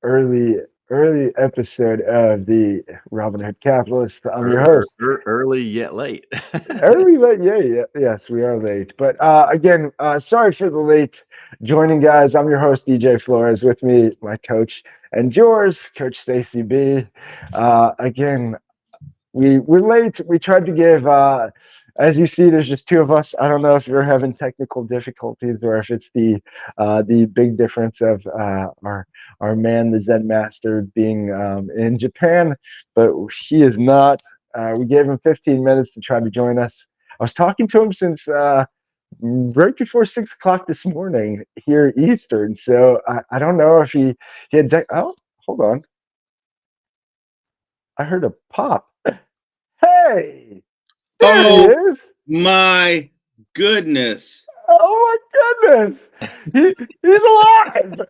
early early episode of the Robinhood Capitalists. I'm your Ear host. early yet late. Early, but yeah, yes, we are late. But again, sorry for the late joining, guys. I'm your host, DJ Flores. With me, my coach and yours, Coach Stacey B. Again, we're late. We tried to give. As you see, there's just two of us. I don't know if you're having technical difficulties or if it's the big difference of our man, the Zen Master, being in Japan, but he is not. We gave him 15 minutes to try to join us. I was talking to him since right before 6 o'clock this morning here Eastern. So I don't know if he had. Oh, hold on. I heard a pop. Hey, there he Oh is. my goodness. Oh my goodness. He's alive.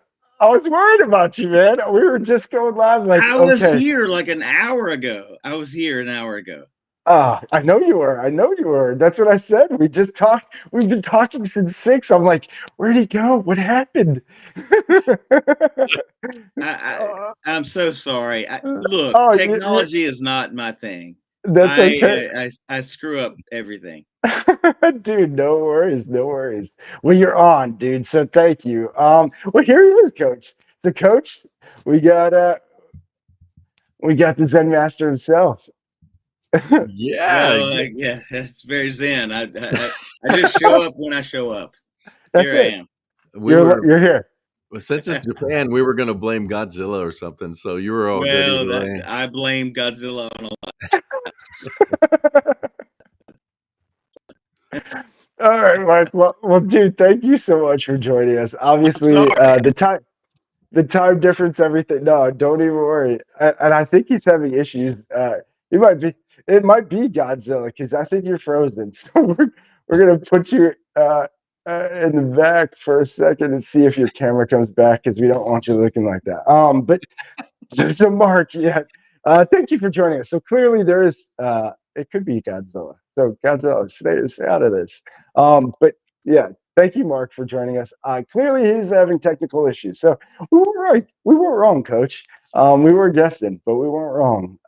I was worried about you, man. We were just going live like, I was okay. here like an hour ago. I was here an hour ago. I know you were. I know you were. That's what I said. We just talked. We've been talking since 6. I'm like, where'd he go? What happened? I, I uh, I'm so sorry. Look, oh, technology is not my thing. that's okay. I screw up everything. Dude, no worries, no worries. Well, you're on, dude. So thank you. Well, here he is, Coach. So, Coach, we got uh, we got the Zen Master himself. Yeah, Well, yeah, that's very zen. I just show up when I show up. That's Here I it. am. we were You're here. since it's Japan, we were gonna blame Godzilla or something, so you were all good Well, either way. I blame Godzilla on a lot. All right, Mark. Well, dude, thank you so much for joining us. I'm sorry. Obviously, the time difference, everything. No, don't even worry. And I think he's having issues. It might be, it might be Godzilla because I think you're frozen. So we're gonna put you in the back for a second and see if your camera comes back because we don't want you looking like that. But so Mark, yeah, thank you for joining us. So clearly there is, it could be Godzilla. So Godzilla, stay out of this. But yeah, thank you, Mark, for joining us. Clearly he's having technical issues. So we were right. We weren't wrong, Coach. We were guessing, but we weren't wrong.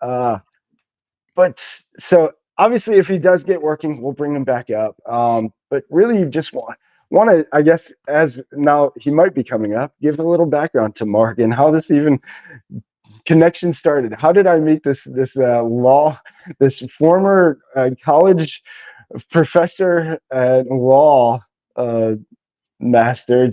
But so obviously, if he does get working, we'll bring him back up. But really, you just want to, I guess, as now he might be coming up, give a little background to Mark and how this even connection started. How did I meet this former college professor and law uh, master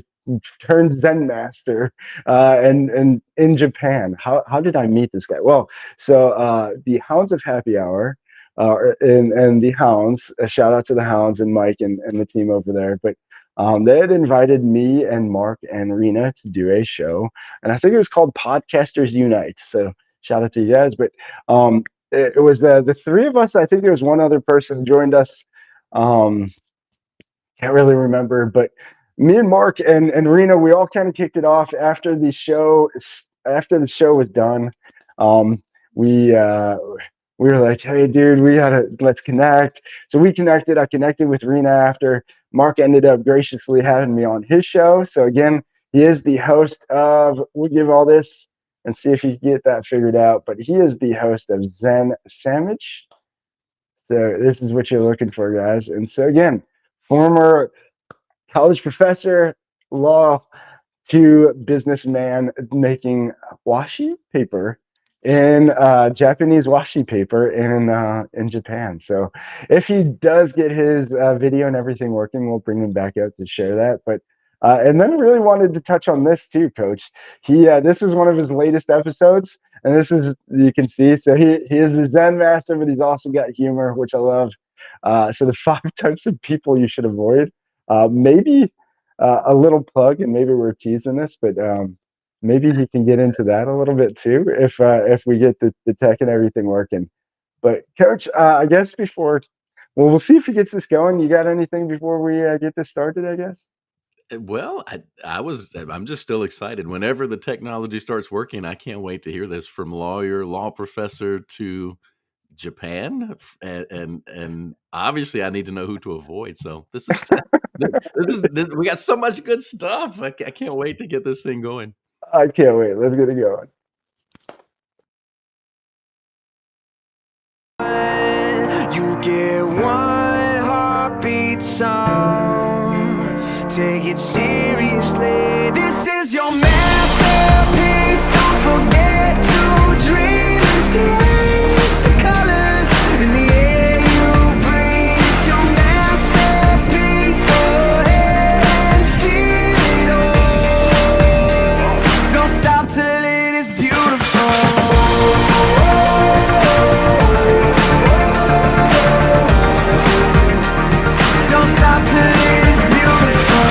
turned Zen master, and in Japan? How did I meet this guy? Well, so the Hounds of Happy Hour. And the Hounds, a shout out to the Hounds and Mike and the team over there. But they had invited me and Mark and Rena to do a show, and I think it was called Podcasters Unite. So shout out to you guys. But it was the three of us. I think there was one other person joined us. Um, can't really remember, but me and Mark and Rena, we all kind of kicked it off after the show. After the show was done, um, we uh, we were like, "Hey, dude, let's connect." So we connected. I connected with Rena after. Mark ended up graciously having me on his show. So again, he is the host of. We'll give all this and see if you can get that figured out. But he is the host of Zen Sandwich. So this is what you're looking for, guys. And so again, former college professor, law to businessman making washi paper in Japanese washi paper in Japan. So if he does get his video and everything working, we'll bring him back out to share that. But and then really wanted to touch on this too, Coach. This was one of his latest episodes, and this is you can see. So he is a Zen master, but he's also got humor, which I love. So the 5 types of people you should avoid. Maybe a little plug, and maybe we're teasing this, but maybe he can get into that a little bit too if we get the tech and everything working. But Coach, I guess we'll see if he gets this going. You got anything before we get this started? I guess. Well, I'm just still excited. Whenever the technology starts working, I can't wait to hear this from law professor to Japan, and obviously I need to know who to avoid. So this is this. We got so much good stuff. I can't wait to get this thing going. I can't wait. Let's get it going. You get one heartbeat song. Take it seriously. This is your masterpiece. Don't forget to dream and taste the colors in the air you breathe. It's your masterpiece. Go ahead and feel it all. Don't stop till it is beautiful. Don't stop till it is beautiful.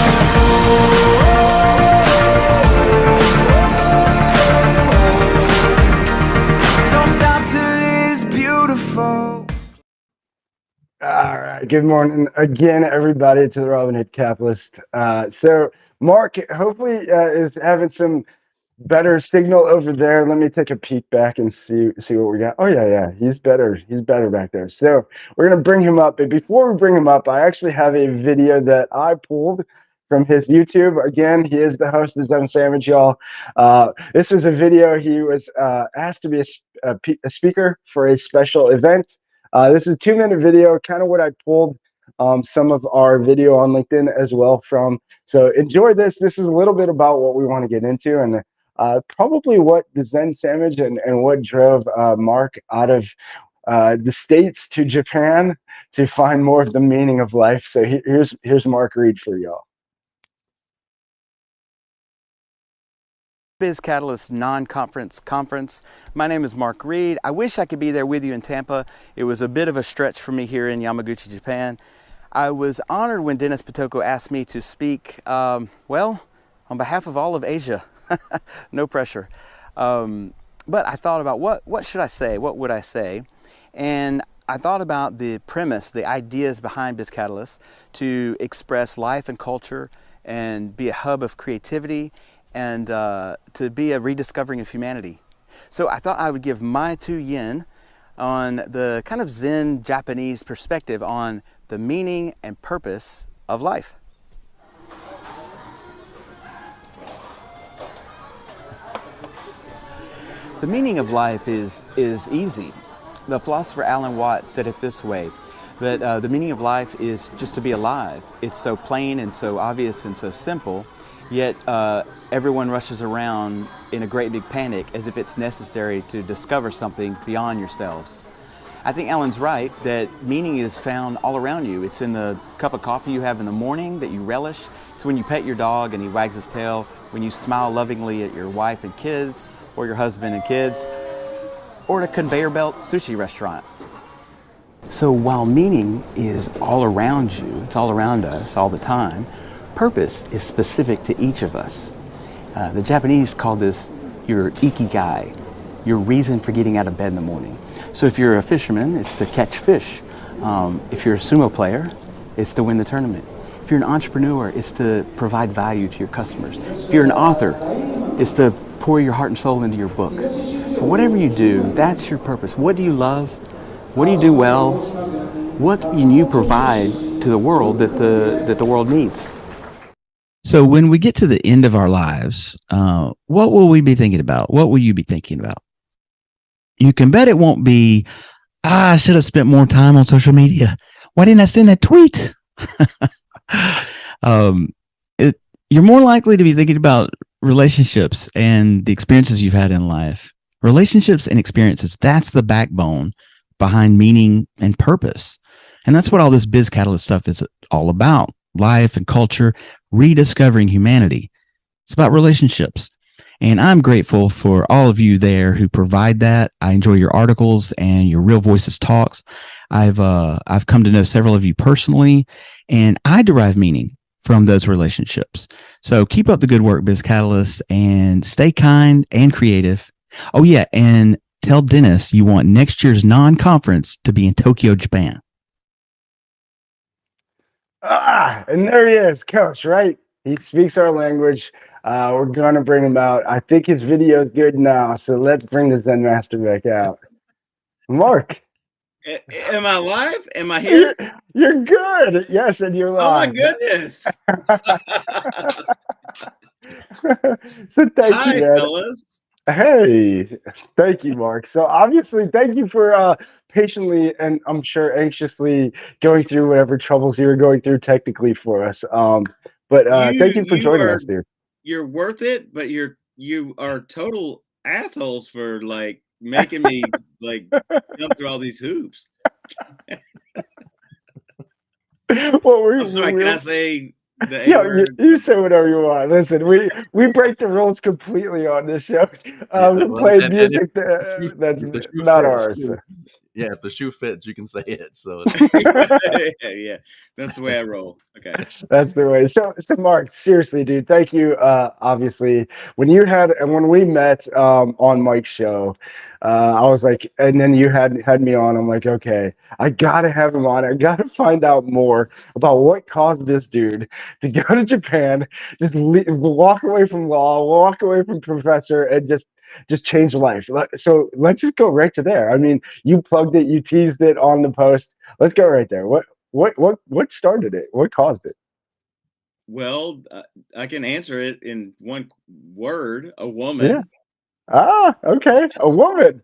Don't stop till it is beautiful. All right. Good morning again, everybody, to the Robinhood Capitalist. So Mark, hopefully, is having some better signal over there. Let me take a peek back and see what we got. Oh yeah, he's better. He's better back there. So we're gonna bring him up. But before we bring him up, I actually have a video that I pulled from his YouTube. Again, he is the host of Zen Sandwich, y'all. This is a video. He was asked to be a speaker for a special event. This is a 2-minute video, kind of what I pulled some of our video on LinkedIn as well from. So enjoy this. This is a little bit about what we want to get into, and probably what the Zen Sandwich and what drove Mark out of the States to Japan to find more of the meaning of life. So here's Mark Reid for y'all. Biz Catalyst non-conference conference. My name is Mark Reid. I wish I could be there with you in Tampa. It was a bit of a stretch for me here in Yamaguchi, Japan. I was honored when Dennis Pitoko asked me to speak, well, on behalf of all of Asia. No pressure. But I thought about what should I say? What would I say? And I thought about the premise, the ideas behind Biz Catalyst to express life and culture and be a hub of creativity and to be a rediscovering of humanity. So I thought I would give my 2 yen on the kind of Zen Japanese perspective on the meaning and purpose of life. The meaning of life is easy. The philosopher Alan Watts said it this way, that the meaning of life is just to be alive. It's so plain and so obvious and so simple, yet everyone rushes around in a great big panic as if it's necessary to discover something beyond yourselves. I think Alan's right that meaning is found all around you. It's in the cup of coffee you have in the morning that you relish. It's when you pet your dog and he wags his tail, when you smile lovingly at your wife and kids, or your husband and kids, or at a conveyor belt sushi restaurant. So while meaning is all around you, it's all around us all the time, purpose is specific to each of us. The Japanese call this your ikigai, your reason for getting out of bed in the morning. So if you're a fisherman, it's to catch fish. If you're a sumo player, it's to win the tournament. If you're an entrepreneur, it's to provide value to your customers. If you're an author, it's to pour your heart and soul into your book. So whatever you do, that's your purpose. What do you love? What do you do well? What can you provide to the world that the world needs? So when we get to the end of our lives, what will we be thinking about? What will you be thinking about? You can bet it won't be, I should have spent more time on social media. Why didn't I send that tweet? You're more likely to be thinking about relationships and the experiences you've had in life. Relationships and experiences, that's the backbone behind meaning and purpose. And that's what all this Biz Catalyst stuff is all about. Life and culture, rediscovering humanity. It's about relationships. And I'm grateful for all of you there who provide that. I enjoy your articles and your Real Voices talks. I've come to know several of you personally, and I derive meaning from those relationships. So keep up the good work, Biz Catalyst, and stay kind and creative. Oh yeah, and tell Dennis you want next year's non-conference to be in Tokyo, Japan. And there he is, Coach, right? He speaks our language. We're going to bring him out. I think his video is good now, so let's bring the Zen Master back out. Mark. Am I live? Am I here? You're good. Yes, and you're live. Oh, my goodness. So thank you, Hi, man. fellas. Hey, thank you, Mark. So obviously, thank you for patiently and I'm sure anxiously going through whatever troubles you were going through technically for us. But thank you for You joining are us, dude. you're worth it, but you are total assholes for like making me like jump through all these hoops. Well, we I'm sorry, can we I say the A yeah, you, word? you say whatever you want. Listen, we break the rules completely on this show. Yeah, We well, play and music that's if the shoe not fits, ours. yeah, if the shoe fits, you can say it. So it's Yeah, that's the way I roll. Okay. That's the way. So Mark, seriously, dude, thank you. Obviously, when you had and when we met on Mike's show, I was like, and then you had me on. I'm like, okay, I gotta have him on. I gotta find out more about what caused this dude to go to Japan, just walk away from law, walk away from professor, and just change life. So let's just go right to there. I mean, you plugged it, you teased it on the post. Let's go right there. What started it? What caused it? Well, I can answer it in one word: a Yeah. woman. Ah, okay. A woman.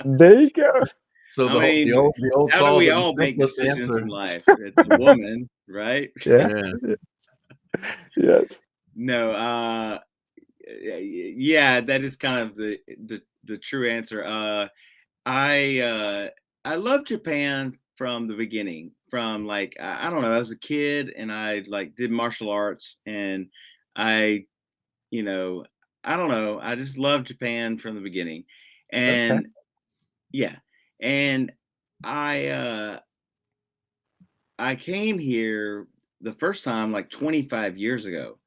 There you go. so I the mean, old how do we solvent all make simplest decisions in answer. life? It's a woman, right? Yeah. Yeah. Yes. No, yeah, that is kind of the true answer. I I love Japan from the beginning. From like I don't know, I was a kid and I like did martial arts and I you know I don't know, I just loved Japan from the beginning, Okay. and yeah, and I I came here the first time like 25 years ago.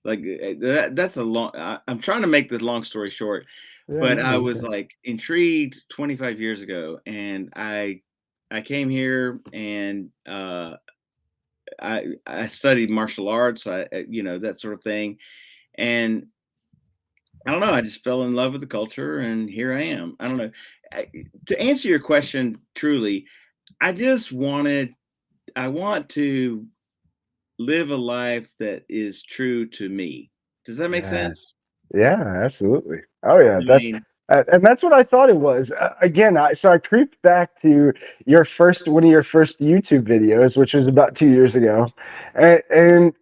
Like that's a long. I'm trying to make this long story short, Yeah, but no, I you're was good. like intrigued 25 years ago, and I came here and I studied martial arts, you know, that sort of thing, and I don't know, I just fell in love with the culture, and here I am. I don't know. I, to answer your question truly, I just wanted I want to live a life that is true to me. Does that make Yeah. sense? Yeah, absolutely. Oh yeah, I that's mean, and that's what I thought it was. Again, I creeped back to your first one of your first YouTube videos, which was about 2 years ago, and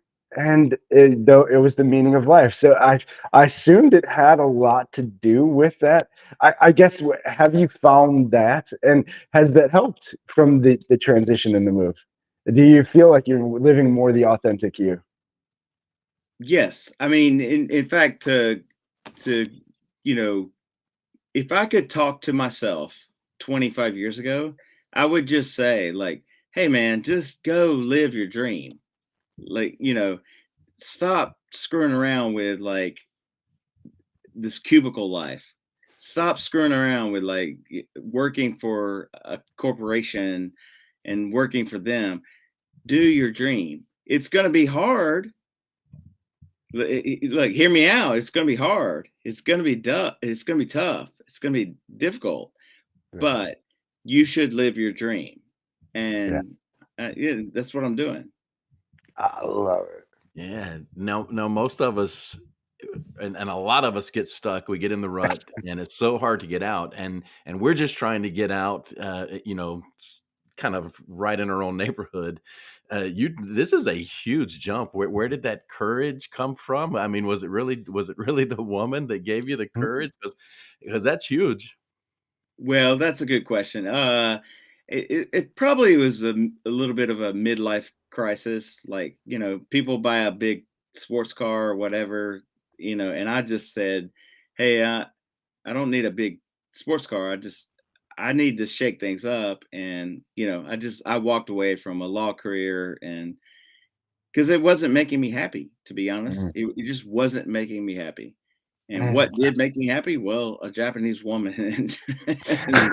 though it was the meaning of life. So I assumed it had a lot to do with that. I guess have you found that, and has that helped from the transition and the move? Do you feel like you're living more the authentic you? yes. I mean, in fact, to you know, if I could talk to myself 25 years ago, I would just say like, "Hey man, just go live your dream." Like, you know, stop screwing around with like this cubicle life. Stop screwing around with like working for a corporation and working for them. Do your dream. It's going to be hard. Like, hear me out. It's going to be hard. It's going to be It's going to be tough. It's going to be difficult, Yeah. but you should live your dream. Yeah, And yeah, that's what I'm doing. I love it. Yeah. No, most of us and a lot of us get stuck. We get in the rut and it's so hard to get out. And we're just trying to get out, kind of right in our own neighborhood. This is a huge jump. Where did that courage come from? I mean, was it really the woman that gave you the courage? Because that's huge. Well, that's a good question. It probably was a little bit of a midlife crisis. Like, you know, people buy a big sports car or whatever, you know, and I just said, "Hey, I don't need a big sports car. I need to shake things up." And, you know, I walked away from a law career and because it wasn't making me happy, to be honest. Mhm. It just wasn't making me happy. And Mhm. what did make me happy? Well, a Japanese woman. And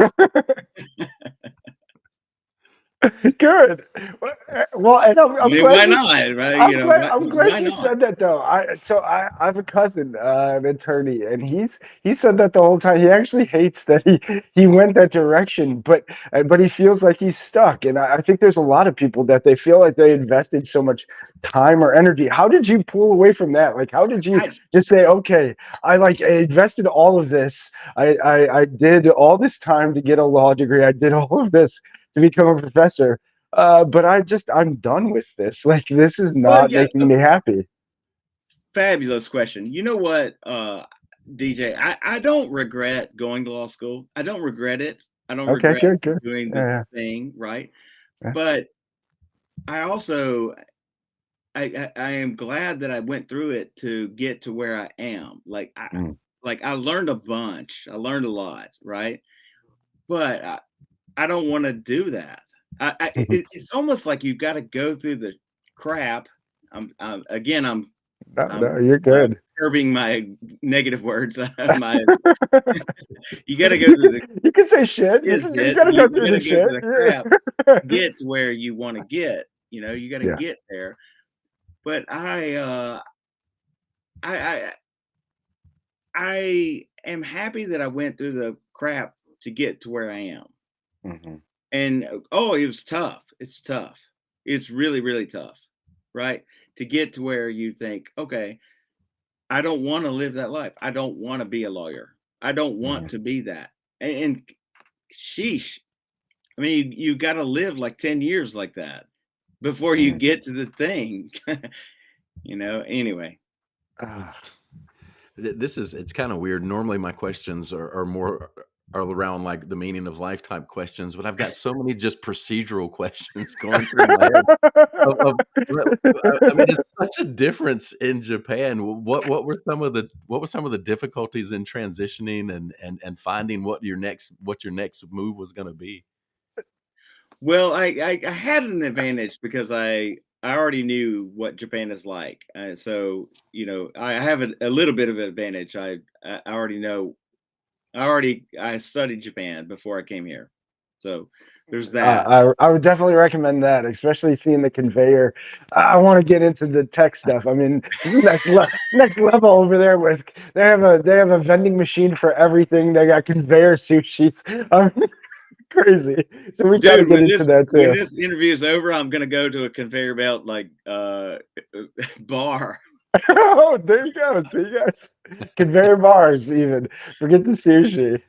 Good. Well, and I I'm mean, glad why you. not? Right? You know, I'm why glad you not? said that though. I have a cousin, an attorney, and he said that the whole time. He actually hates that he went that direction, but he feels like he's stuck. And I think there's a lot of people that they feel like they invested so much time or energy. How did you pull away from that? Like, how did you I, just say, okay, I invested all of this. I did all this time to get a law degree. I did all of this to become a professor. But I'm done with this. Like, this is well, not yeah, making me happy. fabulous question. You know what, DJ? I don't regret going to law school. I don't regret it. I don't Okay, regret good, good. doing the Yeah, thing, right? yeah. But I also I am glad that I went through it to get to where I am. Mm. Like I learned a bunch. I learned a lot, right? But I don't want to do that. It's almost like you've got to go through the crap. Again, No, I'm no, you're good. curbing my negative words. My you got to go through the You can say shit. is You it gotta go you through got the to go shit. through the crap Yeah. to get to where you want to get. You know, you got to Yeah. get there. But I I am happy that I went through the crap to get to where I am. Mhm. And oh, it was tough. It's tough. It's really, really tough, right? To get to where you think, okay, I don't want to live that life. I don't want to be a lawyer. I don't want Mhm. to be that. And sheesh, I mean, you got to live like 10 years like that before you Mhm. get to the thing, anyway. Ah. This is it's kind of weird. Normally, my questions are more are around like the meaning of life type questions, but I've got so many just procedural questions going through my head. I mean, it's such a difference in Japan. What were some of the difficulties in transitioning and finding what your next move was going to be? Well, I had an advantage because I already knew what Japan is like, so I have a little bit of an advantage. I already know. I studied Japan before I came here, so there's that. I would definitely recommend that, especially seeing the conveyor. I want to get into the tech stuff. I mean, this is next level over there. With they have a vending machine for everything. They got conveyor sushis. I mean, crazy. So we got to Dude, get into that when too. this interview is over, I'm gonna go to a conveyor belt like bar. Oh, there you go. See, you guys, conveyor bars. Even forget the sushi.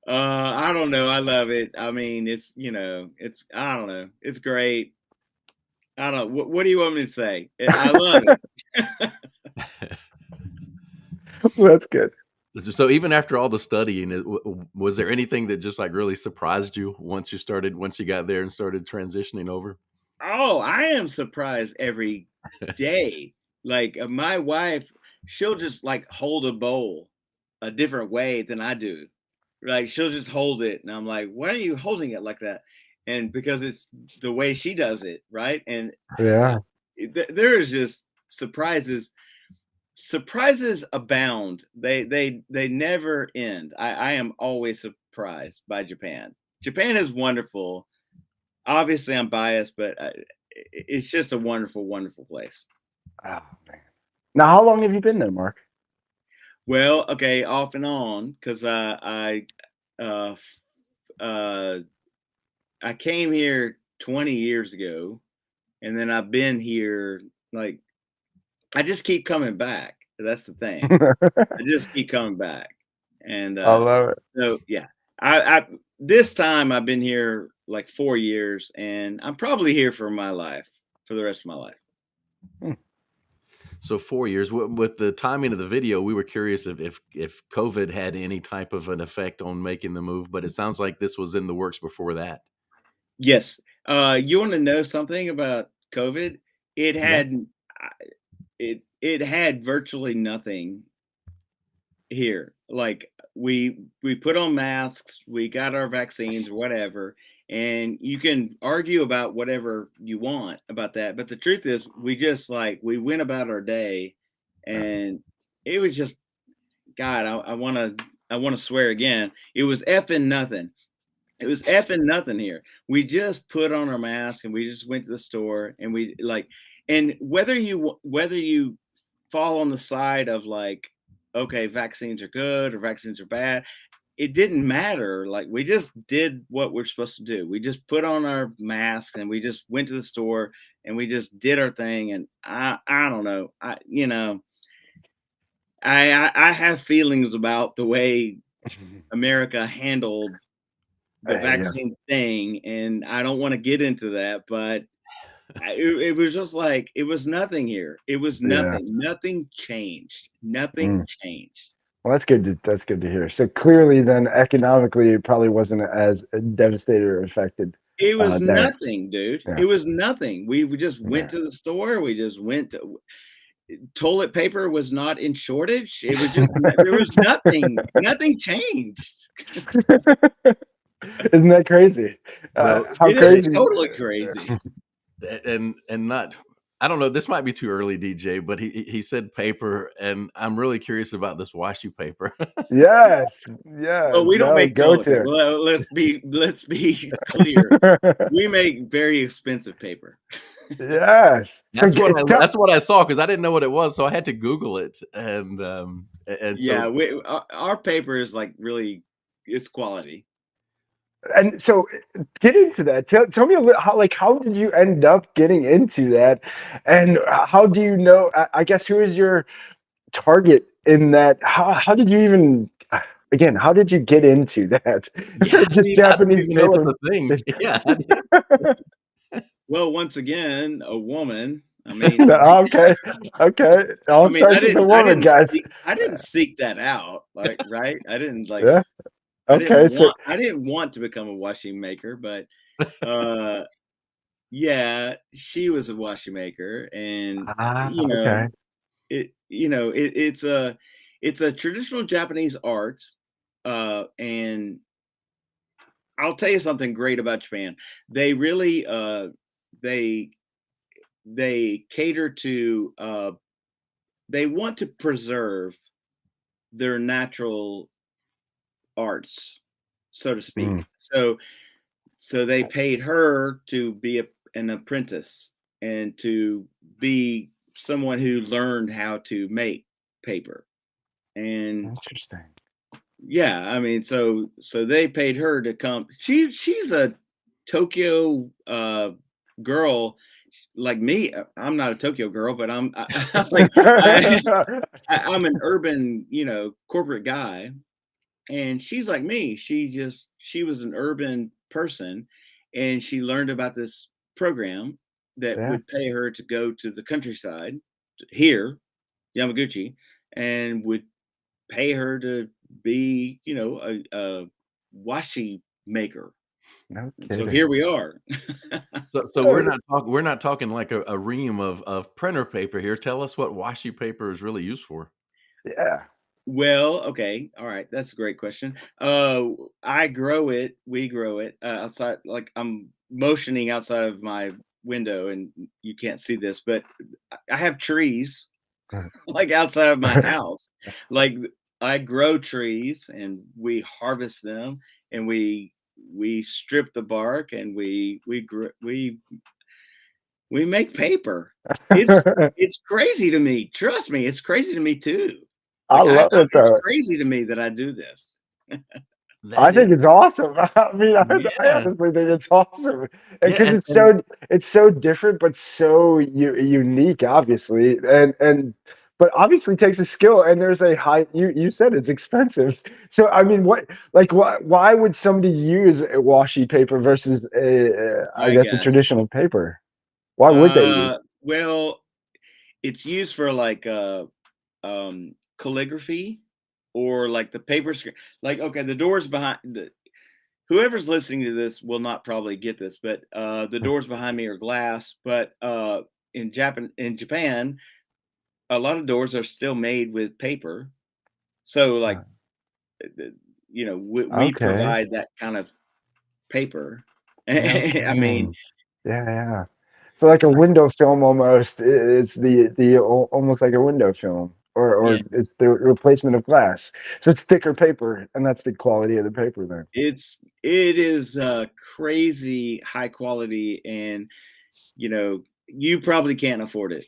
I don't know. I love it. I mean, it's I don't know. It's great. I don't. What do you want me to say? I love it. That's good. So even after all the studying, was there anything that just like really surprised you once you got there and started transitioning over? Oh, I am surprised every day. Like my wife, she'll just like hold a bowl a different way than I do. Like she'll just hold it, and I'm like, "Why are you holding it like that?" And because it's the way she does it, right? And Yeah. there is just surprises. Surprises abound. They never end. I am always surprised by Japan. Japan is wonderful. Obviously, I'm biased, but it's just a wonderful, wonderful place. Oh man. Now, how long have you been there, Mark? Well, okay, off and on, because uh, f- uh, I came here 20 years ago, and then I've been here like I just keep coming back. That's the thing. I just keep coming back, and I love it. so yeah, I this time I've been here like 4 years, and I'm probably here for my life for the rest of my life. Hmm. So 4 years with the timing of the video, we were curious if COVID had any type of an effect on making the move, but it sounds like this was in the works before that. Yes. You want to know something about COVID? It Yeah. had it had virtually nothing here. Like we put on masks, we got our vaccines, whatever, and you can argue about whatever you want about that. But the truth is, we just like we went about our day, Yeah. and it was just God. I want to swear again. It was effing nothing. It was effing nothing here. We just put on our mask and we just went to the store and we like, and whether you fall on the side of like, okay, vaccines are good or vaccines are bad, it didn't matter. Like we just did what we're supposed to do. We just put on our mask and we just went to the store and we just did our thing. And I don't know. I have feelings about the way America handled the Yeah. vaccine thing, and I don't want to get into that, but it was just like it was nothing here. It was Yeah. nothing. Nothing changed. Nothing changed. Well, that's good to hear. So clearly, then economically, it probably wasn't as devastated or affected. It was There. nothing, dude. Yeah. It was nothing. We just went to the store. We just went to toilet paper was not in shortage. It was just there was nothing. Nothing changed. Isn't that crazy? Well, How It crazy? is totally crazy. and not, I don't know, this might be too early, DJ, but he said paper, and I'm really curious about this washi paper. Yes. Yeah. But we don't No, make go toilet to. paper. Well, let's be clear. We make very expensive paper. Yes. That's So that's what I saw, because I didn't know what it was, so I had to Google it. And Yeah, so our paper is like really, it's quality. and so get into that. Tell me a little how did you end up getting into that, and how do you know? I guess who is your target in that? How did you even? Again, how did you get into that? yeah, Just I didn't Japanese even know paper. it's a thing. Yeah, Well, once again, a woman. I mean, Okay. It all I mean, starts with a woman, guys. I didn't seek that out, like, right? I didn't like, Yeah. Okay. So I didn't want to become a washing maker, but, yeah, she was a washing maker, and you know, okay. it's a traditional Japanese art, and I'll tell you something great about Japan. They really, they they cater to, they want to preserve their natural arts, so to speak. So they paid her to be an apprentice and to be someone who learned how to make paper. And Interesting. yeah, I mean, so they paid her to come. She's a Tokyo girl like me. I'm not a Tokyo girl, but I'm I'm an urban, corporate guy. And she's like me. She was an urban person, and she learned about this program that Yeah. would pay her to go to the countryside here, Yamaguchi, and would pay her to be, a washi maker. No So kidding. here we are. so we're not talking like a ream of printer paper here. Tell us what washi paper is really used for. Yeah. Well, okay. All right. That's a great question. I grow it. We grow it outside. Like I'm motioning outside of my window and you can't see this, but I have trees like outside of my house. Like I grow trees and we harvest them and we strip the bark and we make paper. It's crazy to me. Trust me, it's crazy to me too. I Like love it it's though. crazy to me that I do this. I That is, think it's awesome. I mean, I yeah, honestly think it's awesome yeah, because it's so different, but so unique, obviously, and but obviously takes a skill. And there's a high. You said it's expensive. So I mean, why would somebody use a washi paper versus I I guess a got traditional paper? Why would they use? well, it's used for like calligraphy or like the paper screen. Like okay, the doors behind the whoever's listening to this will not probably get this, but the doors behind me are glass. But in Japan, a lot of doors are still made with paper. So like, we Okay. provide that kind of paper. No I mean, kidding. Yeah. So like a window film almost. It's the almost like a window film. or Yeah, it's the replacement of glass. So it's thicker paper, and that's the quality of the paper then. it is crazy high quality, and you probably can't afford it.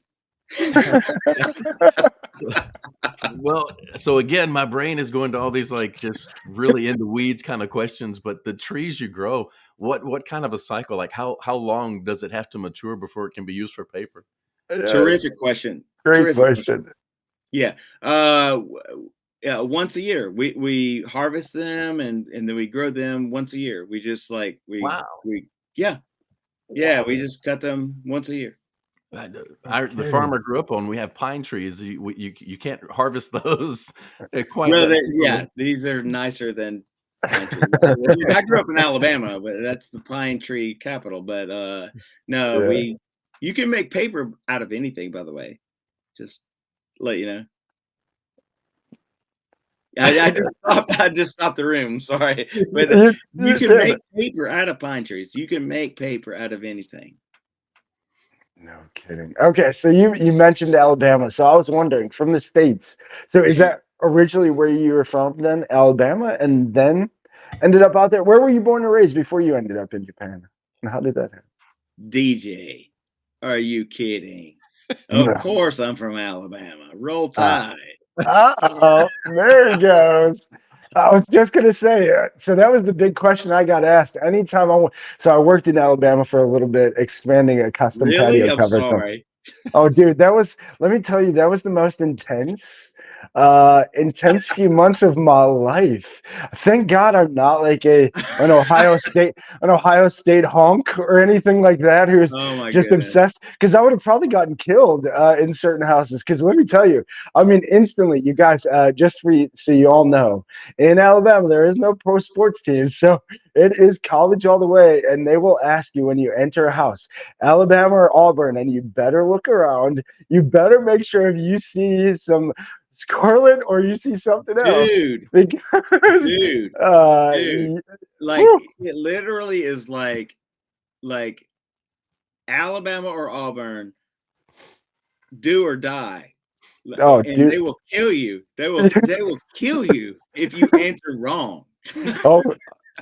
Well, so again, my brain is going to all these like just really into weeds kind of questions. But the trees you grow, what kind of a cycle? Like how long does it have to mature before it can be used for paper? Terrific question. Great Terrific question. question. Yeah. Yeah, once a year. We harvest them and then we grow them once a year. We just like Wow. we yeah. Yeah, we just cut them once a year. The farm I grew up on, we have pine trees. You can't harvest those quite Well, that yeah, frequently. these are nicer than pine trees. Look, I grew up in Alabama, but that's the pine tree capital. But no, Yeah. you can make paper out of anything, by the way. Just let you know. I just stopped the room. Sorry, but you can Yeah. make paper out of pine trees. You can make paper out of anything. No kidding. Okay, so you mentioned Alabama, so I was wondering from the States. So is that originally where you were from then, Alabama, and then ended up out there? Where were you born and raised before you ended up in Japan? And how did that happen? DJ, are you kidding? Of No. course, I'm from Alabama. Roll Ah. Tide. Uh-oh, there he goes. I was just gonna say, so that was the big question I got asked. Anytime so I worked in Alabama for a little bit, expanding a custom Really? patio I'm cover company. sorry. Oh, dude, let me tell you, that was the most intense few months of my life. Thank God I'm not like an Ohio State honk or anything like that who's Oh my just goodness. obsessed because I would have probably gotten killed in certain houses. Because let me tell you, I mean, instantly, you guys, so you all know, in Alabama, there is no pro sports team. So it is college all the way. And they will ask you when you enter a house, Alabama or Auburn, and you better look around. You better make sure if you see some scarlet or you see something else Dude, because dude, uh dude. y- Like whew. it literally is like Alabama or Auburn, do or die. Oh And dude. they will kill you. They will kill you if you answer wrong. Oh,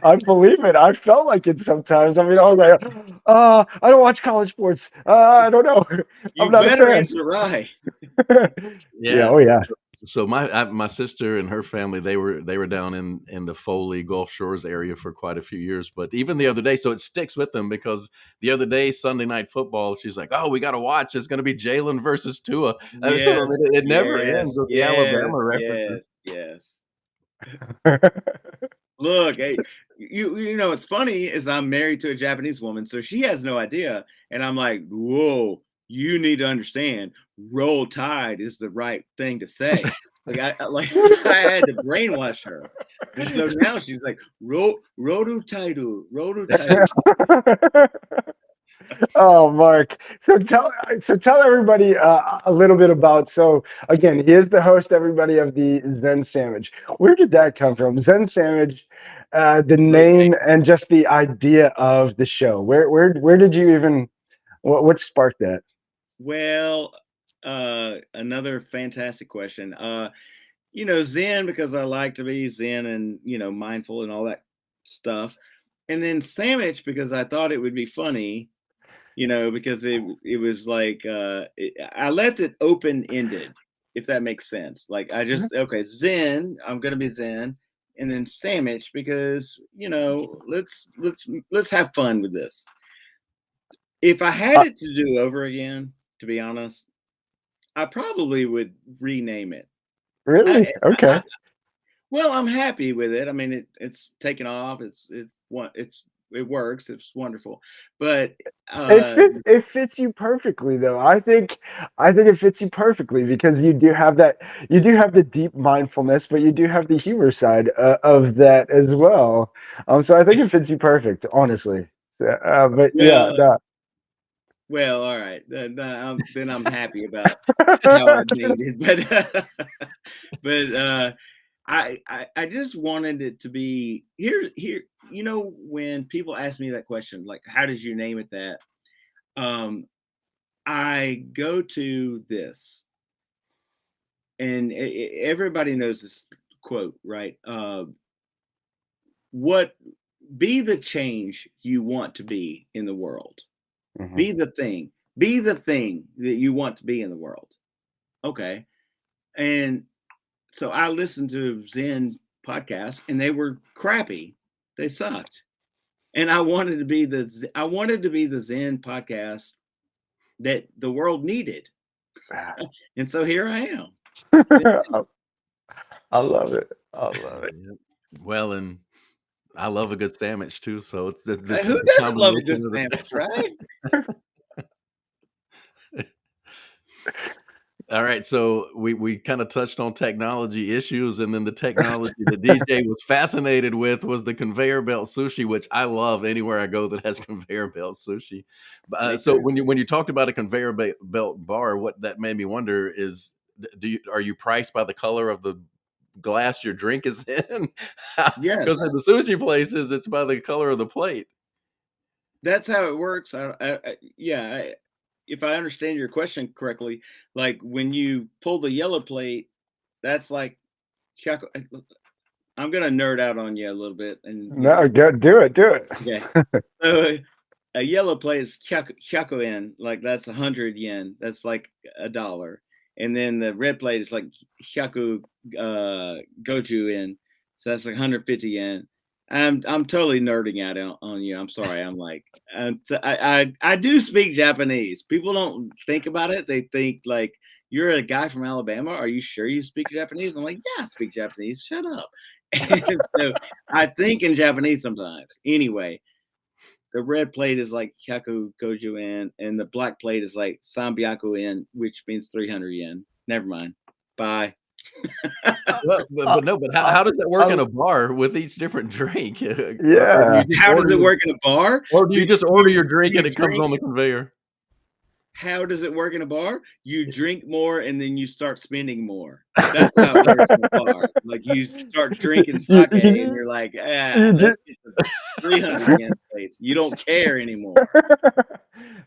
I believe it. I felt like it sometimes. I mean, I was like, I don't watch college sports. I don't know. I'm You not a better fan. answer right. Yeah, Yeah. oh yeah. So my sister and her family, they were down in the Foley Gulf Shores area for quite a few years. But even the other day, so it sticks with them because the other day, Sunday night football, she's like, "Oh, we got to watch. It's going to be Jalen versus Tua." So I Yes, mean, it never ends yes, with the yes, Alabama references. yes, yes. Look, hey, you know what's funny is I'm married to a Japanese woman, so she has no idea, and I'm like, whoa, you need to understand, roll tide is the right thing to say. Like I had to brainwash her, and so now she's like, rodu taidu. Oh, Mark. So tell everybody a little bit about. So again, he is the host, everybody, of the Zen Sandwich. Where did that come from? Zen Sandwich, the Great name. name and just the idea of the show. Where did you even what sparked that? Well, another fantastic question. Zen because I like to be zen and mindful and all that stuff, and then sandwich because I thought it would be funny, because it was like I left it open ended, if that makes sense. Like I just okay, zen, I'm gonna be zen, and then sandwich because let's have fun with this. If I had Uh, it to do over again, to be honest, I probably would rename it. really? I Okay. Well, I'm happy with it. I mean, it's taken off. It works. It's wonderful. But It fits you perfectly though. I think it fits you perfectly because you do have the deep mindfulness, but you do have the humor side of that as well. So I think it fits you perfect, honestly. But yeah, well, no. all right. Then I'm happy about how I named it. But I just wanted it to be here. When people ask me that question, like, how did you name it that? I go to this. and everybody knows this quote, right? Be the change you want to be in the world. Mhm. Be the thing that you want to be in the world. Okay. And so I listened to Zen podcasts and they were crappy. They sucked. And I wanted to be the Zen podcast that the world needed. And so here I am. I love it. I love it. Yeah. Well, and I love a good sandwich too. So it's the Who doesn't love a good sandwich, right? All right, so we kind of touched on technology issues, and then the technology that DJ was fascinated with was the conveyor belt sushi, which I love anywhere I go that has conveyor belt sushi. So when you talked about a conveyor belt bar, what that made me wonder is, are you priced by the color of the glass your drink is in? Yes. Because at the sushi places, it's by the color of the plate. That's how it works. If I understand your question correctly, like when you pull the yellow plate, that's like, I'm gonna nerd out on you a little bit. And No, do it. Okay. So a yellow plate is hyaku-en, like that's 100 yen. That's like $1. And then the red plate is like hyaku goju-en. So that's like 150 yen. I'm totally nerding out on you. I'm sorry. I'm like, I do speak Japanese. People don't think about it. They think like, you're a guy from Alabama. Are you sure you speak Japanese? I'm like, yeah, I speak Japanese. Shut up. And so I think in Japanese sometimes. Anyway, the red plate is like hyaku goju-en, and the black plate is like sanbyaku-en, which means 300 yen. Never mind. Bye. Well, but how does it work in a bar with each different drink? Yeah. How does it work in a bar? Or do you just order your drink and it comes on the conveyor? How does it work in a bar? You drink more and then you start spending more. That's how it works in a bar. Like you start drinking sake and you're like, let's get the 300 yen place. You don't care anymore.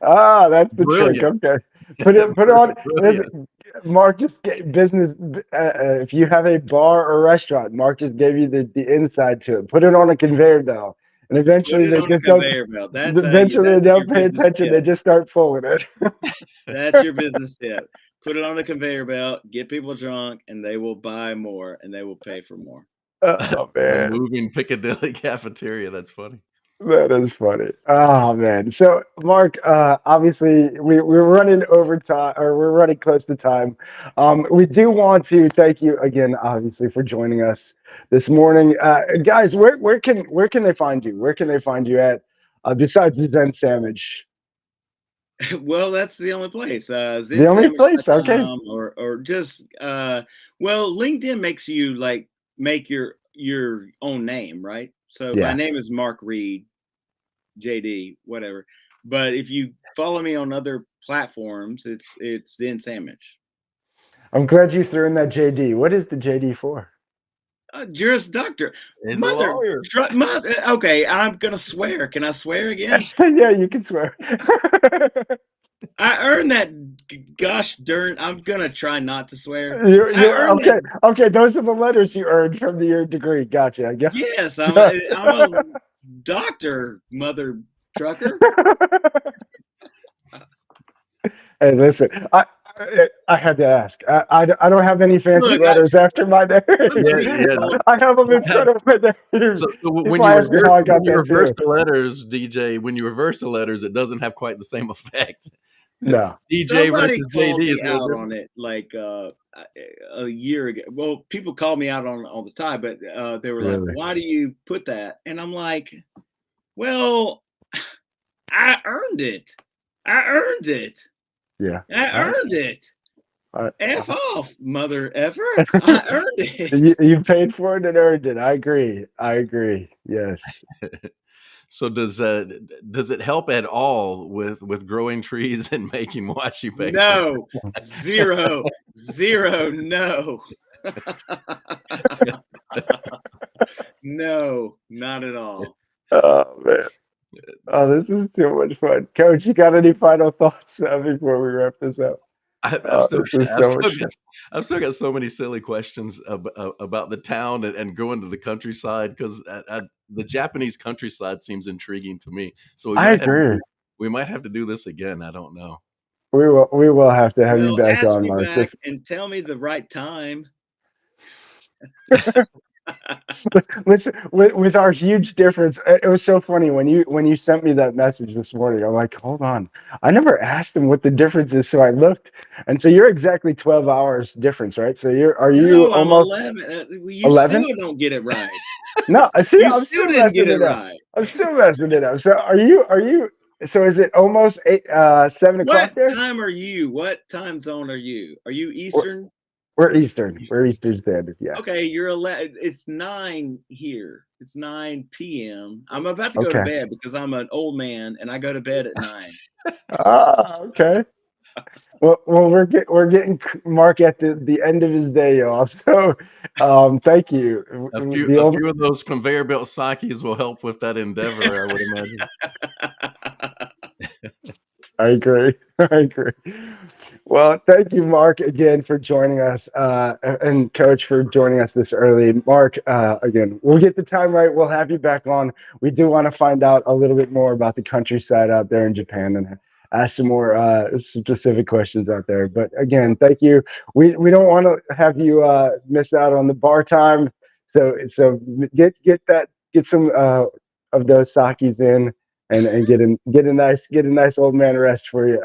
That's the Brilliant. trick. Okay. Put it on. Mark just gave business. If you have a bar or restaurant, Mark just gave you the inside to it. Put it on a conveyor belt. And eventually they just don't. Eventually they don't pay attention. They just start pulling it. That's your business tip. Put it on a conveyor belt. Get people drunk, and they will buy more, and they will pay for more. Oh man! A moving Piccadilly cafeteria. That's funny. That is funny. Oh man. So Mark, obviously we're running over time, or we're running close to time. We do want to thank you again, obviously, for joining us this morning. Guys, where can they find you? Where can they find you at, besides the Zen Sandwich? Well, that's the only place. The only place, okay. Or just LinkedIn makes you like make your own name, right? So my name is Mark Reid, JD, whatever. But if you follow me on other platforms, it's Zen Sandwich. I'm glad you threw in that JD. What is the JD for? Juris Doctor. He's a lawyer. Okay, I'm gonna swear. Can I swear again? Yeah, you can swear. I earned that. Gosh darn! I'm gonna try not to swear. Okay. Okay, those are the letters you earned from your degree. Gotcha. I guess. Yes, I'm a doctor, mother trucker. Hey, listen, I had to ask. I don't have any fancy letters after my name. I have them in front of me. So when you reverse the letters, DJ, when you reverse the letters, it doesn't have quite the same effect. No. DJ versus JD is out on it like a year ago. Well, people call me out on all the time, but they were like, "Why do you put that?" And I'm like, "Well, I earned it. Yeah, I earned it. F off, mother effer. I earned it. You paid for it and earned it. I agree. Yes. So does it help at all with growing trees and making washi paper? No, zero, no. No, not at all. Oh man. Oh, this is too much fun. Coach, you got any final thoughts before we wrap this up? I've still, This is I've so still much got, I've still got so many silly questions about the town and going to the countryside because the Japanese countryside seems intriguing to me. So I agree. we might have to do this again. I don't know. We will have to have you Well, back ask on, me Mark. back and tell me the right time. Listen, with our huge difference, it was so funny when you sent me that message this morning. I'm like, hold on, I never asked him what the difference is, so I looked, and so you're exactly 12 hours difference, right? So are you No, I'm almost 11. You 11? still don't get it right. No, I see. You I'm still still didn't messing get it it up. right. I'm still messing it up. So are you? So is it almost 7 o'clock What there? time are you? What time zone are you? Are you We're, Eastern? we're Eastern. We're Eastern Standard. Yeah. Okay, you're 11. It's 9 here. It's 9 p.m. I'm about to go to Okay. bed because I'm an old man and I go to bed at 9. Okay. Well, we're getting Mark at the end of his day, y'all. So, thank you. The A only, few of those conveyor belt sakis will help with that endeavor, I would imagine. I agree. I agree. Well, thank you, Mark, again for joining us, and Coach for joining us this early. Mark, again, we'll get the time right. We'll have you back on. We do want to find out a little bit more about the countryside out there in Japan and ask some more specific questions out there. But again, thank you. We don't want to have you miss out on the bar time. So get some of those sakis in and get a nice old man rest for you.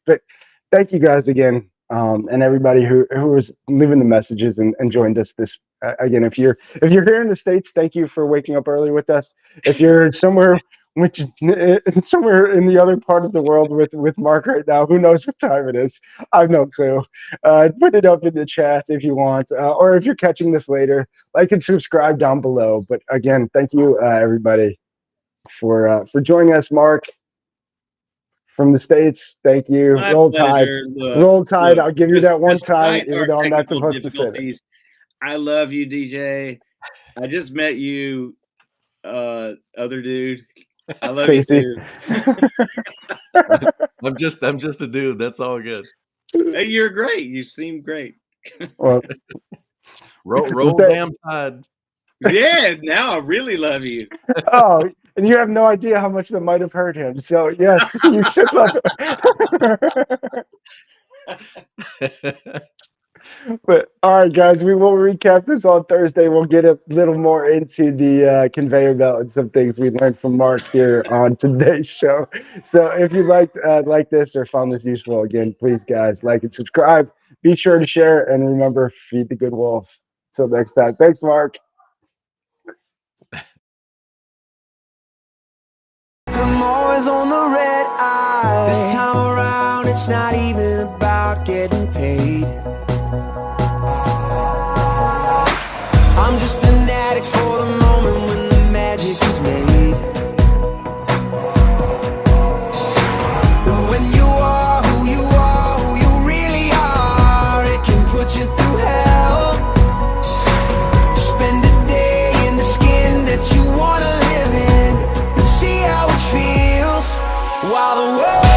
But thank you guys again, and everybody who was leaving the messages and joined us this again. If you're here in the States, thank you for waking up early with us. If you're somewhere somewhere in the other part of the world with Mark right now, who knows what time it is? I have no clue. Put it up in the chat if you want, or if you're catching this later, like and subscribe down below. But again, thank you everybody for joining us, Mark from the States. Thank you. My Roll Tide. pleasure. Roll Tide. I'll give you that one time, Despite our even though I'm not technical supposed to say that. difficulties, I love you, DJ. I just met you, other dude. I love Stacey. you I'm just a dude. That's all good. too. Hey, you're great. You seem great. Well, Roll damn Tide. Yeah, now I really love you. oh, and you have no idea how much that might have hurt him. So yes, you should love it. But all right, guys, we will recap this on Thursday. We'll get a little more into the conveyor belt and some things we learned from Mark here on today's show. So if you like this or found this useful, again, please, guys, like and subscribe. Be sure to share and remember, feed the good wolf. Till next time. Thanks, Mark. I'm always on the red eye. This time around, it's not even about getting paid. I'm just an addict for the moment when the magic is made. And when you are who you really are, it can put you through hell. Spend a day in the skin that you wanna live in and see how it feels while the world